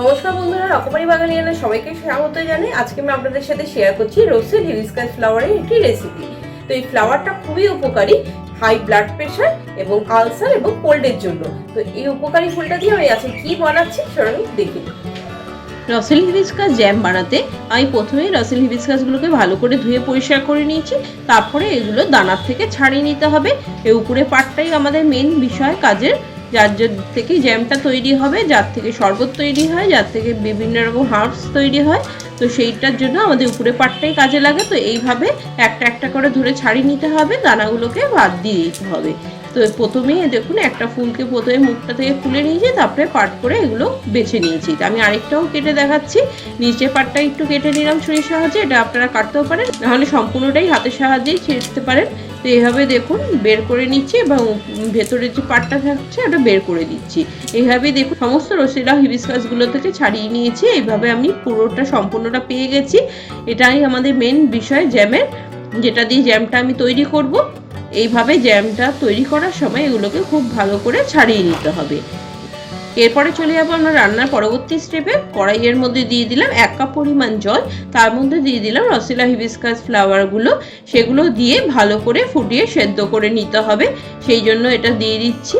নমস্কার বন্ধুরা, রকমারি বাঙালিয়ানা সবাইকে স্বাগত জানাই। আজকে আমি আপনাদের সাথে শেয়ার করছি রোসেল হিবিস্কাস ফ্লাওয়ারের একটি রেসিপি। তো এই ফ্লাওয়ারটা খুবই উপকারী হাই ব্লাড প্রেশার এবং আলসার এবং কোল্ডের জন্য। তো এই উপকারী ফুলটা দিয়ে আমি আজকে কি বানাচ্ছি সেটা দেখি। রসেল হিবিস্কাস জ্যাম বানাতে আমি প্রথমেই রসেল হিবিস্কাসগুলোকে ভালো করে ধুয়ে পরিষ্কার করে নিয়েছি। তারপরে এগুলো দানার থেকে ছাড়িয়ে নিতে হবে। এই উপরে পাটটাই আমাদের মেন বিষয় কাজের, যার থেকে জ্যামটা তৈরি হবে, যার থেকে শরবত তৈরি হয়, যার থেকে বিভিন্ন রকম হার্বস তৈরি হয়। তো সেইটার জন্য আমাদের উপরে পাটটাই কাজে লাগে। তো এইভাবে একটা একটা করে ধরে ছাড়িয়ে নিতে হবে, দানাগুলোকে বাদ দিয়ে দিতে হবে। তো প্রথমেই দেখুন একটা ফুলকে প্রথমে মুখটা থেকে খুলে নিয়েছি, তারপরে পাট করে এগুলো বেছে নিয়েছি। আমি আরেকটাও কেটে দেখাচ্ছি। নিচে পাটটা একটু কেটে নিলাম ছুরির সাহায্যে, এটা আপনারা কাটতেও পারেন, নাহলে সম্পূর্ণটাই হাতের সাহায্যেই ছিঁড়তে পারেন। তো এইভাবে দেখুন বের করে নিচ্ছি এবং ভেতরে যে পাটটা থাকছে ওটা বের করে দিচ্ছি। এইভাবেই দেখুন সমস্ত রসেলা হিবিস্কাসগুলো থেকে ছাড়িয়ে নিয়েছি। এইভাবে আমি পুরোটা সম্পূর্ণটা পেয়ে গেছি। এটাই আমাদের মেন বিষয় জ্যামের, যেটা দিয়ে জ্যামটা আমি তৈরি করব। এইভাবে জ্যামটা তৈরি করার সময় এগুলোকে খুব ভালো করে ছাড়িয়ে নিতে হবে। এরপরে চলে যাবো আমরা রান্নার পরবর্তী স্টেপে। কড়াইয়ের মধ্যে দিয়ে দিলাম 1 কাপ পরিমাণ জল, তার মধ্যে দিয়ে দিলাম রসেলা হিবিস্কাস ফ্লাওয়ারগুলো। সেগুলো দিয়ে ভালো করে ফুটিয়ে সেদ্ধ করে নিতে হবে, সেই জন্য এটা দিয়ে দিচ্ছি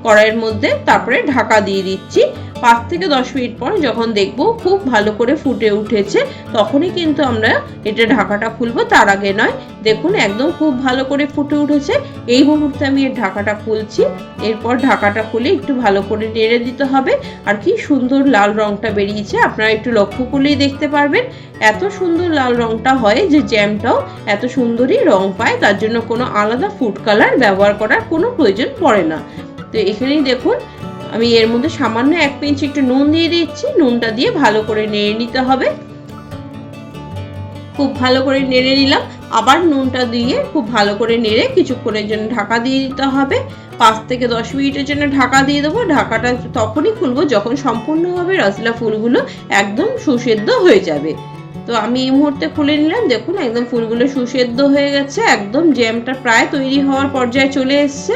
কড়াইয়ের মধ্যে। তারপরে ঢাকা দিয়ে দিচ্ছি। 5 থেকে 10 মিনিট পর যখন দেখবো খুব ভালো করে ফুটে উঠেছে, তখনই কিন্তু আমরা এটা ঢাকাটা খুলবো, তার আগে নয়। দেখুন একদম খুব ভালো করে ফুটে উঠেছে। এই মুহূর্তে আমি এর ঢাকাটা খুলছি। এরপর ঢাকাটা খুলে একটু ভালো করে নেড়ে দিতে হবে। আর কি সুন্দর লাল রংটা বেরিয়েছে, আপনারা একটু লক্ষ্য করলেই দেখতে পারবেন। এত সুন্দর লাল রংটা হয় যে জ্যামটাও এত সুন্দরই রং পায়, তার জন্য কোনো আলাদা ফুড কালার ব্যবহার করার কোনো প্রয়োজন পড়ে না। তো এখানেই দেখুন আমি এর মধ্যে সামান্য 1 পিঞ্চ একটু নুন দিয়ে দিচ্ছি। নুনটা দিয়ে ভালো করে নেড়ে নিতে হবে। খুব ভালো করে নেড়ে নিলাম। আবার নুনটা দিয়ে খুব ভালো করে নেড়ে কিছুক্ষণের জন্য ঢাকা দিয়ে দিতে হবে। 5 থেকে 10 মিনিটের জন্য ঢাকা দিয়ে দেবো। ঢাকাটা তখনই খুলবো যখন সম্পূর্ণভাবে রসলা ফুলগুলো একদম সুসেদ্ধ হয়ে যাবে। তো আমি এই মুহূর্তে খুলে নিলাম। দেখুন একদম ফুলগুলো সুসেদ্ধ হয়ে গেছে, একদম জ্যামটা প্রায় তৈরি হওয়ার পর্যায়ে চলে এসছে।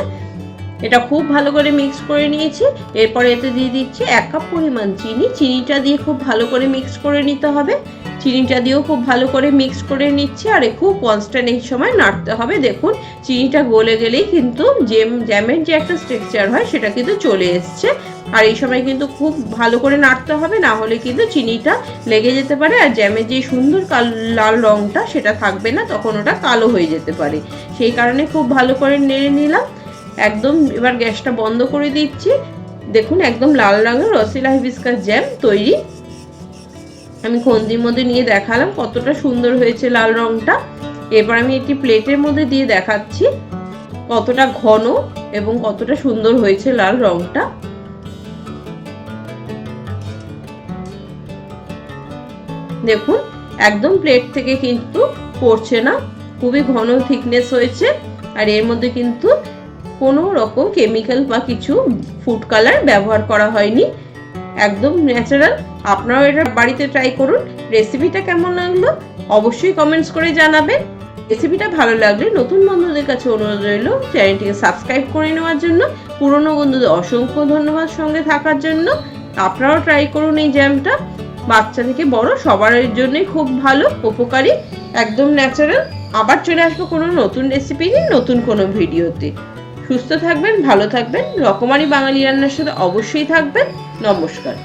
এটা খুব ভালো করে মিক্স করে নিয়েছি। এরপরে এতে দিয়ে দিচ্ছি 1 কাপ পরিমাণ চিনি। চিনিটা দিয়ে খুব ভালো করে মিক্স করে নিতে হবে। চিনিটা দিয়েও খুব ভালো করে মিক্স করে নিচ্ছি। আর খুব কনস্ট্যান্ট এই সময় নাড়তে হবে। দেখুন চিনিটা গলে গেলেই কিন্তু জ্যামের যে একটা স্ট্রাকচার হয় সেটা কিন্তু চলে এসছে। আর এই সময় কিন্তু খুব ভালো করে নাড়তে হবে, না হলে কিন্তু চিনিটা লেগে যেতে পারে আর জ্যামের যে সুন্দর লাল রংটা সেটা থাকবে না, তখন ওটা কালো হয়ে যেতে পারে। সেই কারণে খুব ভালো করে নেড়ে নিলাম। একদম এবার গ্যাসটা বন্ধ করে দিচ্ছি। দেখুন একদম লাল রঙের রসেলা হিবিস্কাস জ্যাম তৈরি। আমি খন্তির মধ্যে নিয়ে দেখালাম কতটা সুন্দর হয়েছে লাল রংটা। এবার আমি একটি প্লেটের মধ্যে দিয়ে দেখাচ্ছি কতটা ঘন এবং কতটা সুন্দর হয়েছে লাল রংটা। দেখুন একদম প্লেট থেকে কিন্তু পড়ছে না, খুবই ঘন থিকনেস হয়েছে। আর এর মধ্যে কিন্তু কোনো রকম কেমিক্যাল বা কিছু ফুড কালার ব্যবহার করা হয়নি, একদম ন্যাচারাল। আপনারাও এটা বাড়িতে ট্রাই করুন। রেসিপিটা কেমন লাগলো অবশ্যই কমেন্টস করে জানাবেন। রেসিপিটা ভালো লাগলে নতুন বন্ধুদের কাছে অনুরোধ রইল চ্যানেলটিকে সাবস্ক্রাইব করে নেওয়ার জন্য। পুরনো বন্ধুদের অসংখ্য ধন্যবাদ সঙ্গে থাকার জন্য। আপনারাও ট্রাই করুন এই জ্যামটা। বাচ্চা থেকে বড় সবার জন্যই খুব ভালো, উপকারী, একদম ন্যাচারাল। আবার চলে আসবো কোনো নতুন রেসিপি নিয়ে নতুন কোনো ভিডিওতে। সুস্থ থাকবেন, ভালো থাকবেন, রকমারি বাঙালি রান্নার সাথে অবশ্যই থাকবেন। নমস্কার।